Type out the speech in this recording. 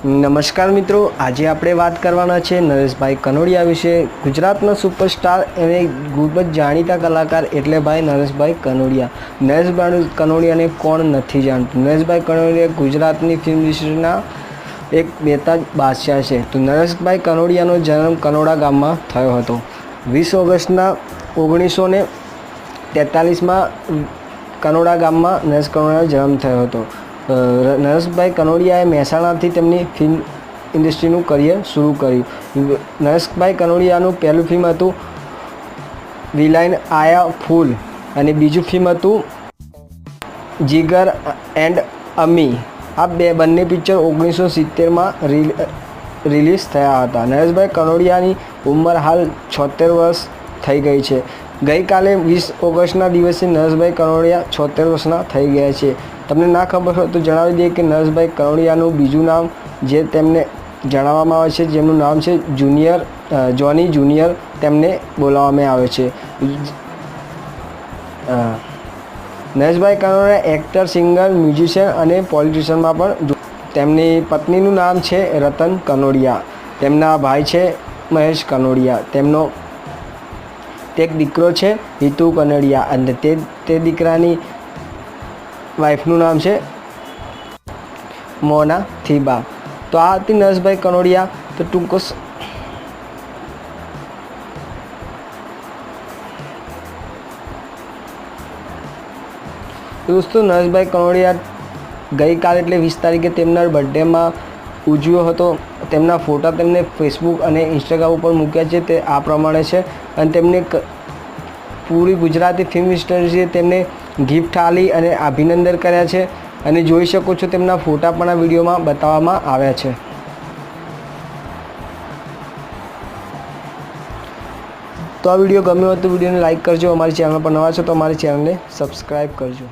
નમસ્કાર મિત્રો, આજે આપણે વાત કરવાના છે નરેશભાઈ કનોડિયા વિશે। ગુજરાતના સુપરસ્ટાર અને ખૂબ જ જાણીતા કલાકાર એટલે ભાઈ નરેશભાઈ કનોડિયા। નરેશભાઈ કનોડિયાને કોણ નથી જાણતું। નરેશભાઈ કનોડિયા ગુજરાતની ફિલ્મ ઇન્ડસ્ટ્રીના એક બેતાજ બાદશાહ છે। તો નરેશભાઈ કનોડિયાનો જન્મ કનોડા ગામમાં થયો હતો। 20 ઓગસ્ટના 1943માં કનોડા ગામમાં નરેશ કનોડિયાનો જન્મ થયો હતો। નરેશભાઈ કનોડિયાએ મહેસાણાથી તેમની ફિલ્મ ઇન્ડસ્ટ્રીનું કરિયર શરૂ કર્યું। નરેશભાઈ કનોડિયાનું પહેલું ફિલ્મ હતું વિલાયન આયા ફૂલ અને બીજું ફિલ્મ હતું જીગર એન્ડ અમી। આ બંને પિક્ચર 1970માં રિલીઝ થયા હતા। નરેશભાઈ કનોડિયાની ઉંમર હાલ 76 વર્ષ થઈ ગઈ છે। ગઈકાલે 20 ઓગસ્ટના દિવસે નરેશભાઈ કનોડિયા 76 વર્ષના થઈ ગયા છે। તમને ના ખબર હોય તો જણાવી દઈએ કે નરેશભાઈ કનોડિયાનું બીજું નામ જે તેમને જણાવવામાં આવે છે, જેમનું નામ છે જોની જુનિયર તેમને બોલાવવામાં આવે છે। Nareshbhai Kanodia actor, singer, musician અને પોલિટિશિયનમાં પણ। તેમની પત્નીનું નામ છે રતન કનોડિયા। તેમના ભાઈ છે મહેશ કનોડિયા। તેમનો એક દીકરો છે હિતુ કનોડિયા અને તે દીકરાની વાઈફનું નામ છે મોના થીબા। તો આ હતી નરેશભાઈ કનોડિયા। તો દોસ્તો, નરેશભાઈ કનોડિયા ગઈકાલે એટલે 20 તારીખે તેમના બર્થડેમાં ઉજવ્યો હતો। તેમના ફોટા તેમને ફેસબુક અને ઇન્સ્ટાગ્રામ ઉપર મૂક્યા છે, તે આ પ્રમાણે છે અને તેમને પૂરી ગુજરાતી ફિલ્મ ઇન્ડસ્ટ્રીએ તેમને ગિફ્ટ આલી અને અભિનંદન કર્યા છે અને જોઈ શકો છો તેમના ફોટા પણ આ વિડીયોમાં બતાવવામાં આવ્યા છે। તો આ વિડીયો ગમ્યો હોય તો વિડીયોને લાઇક કરજો। અમારી ચેનલ પર નવા છો તો અમારી ચેનલને સબસ્ક્રાઈબ કરજો।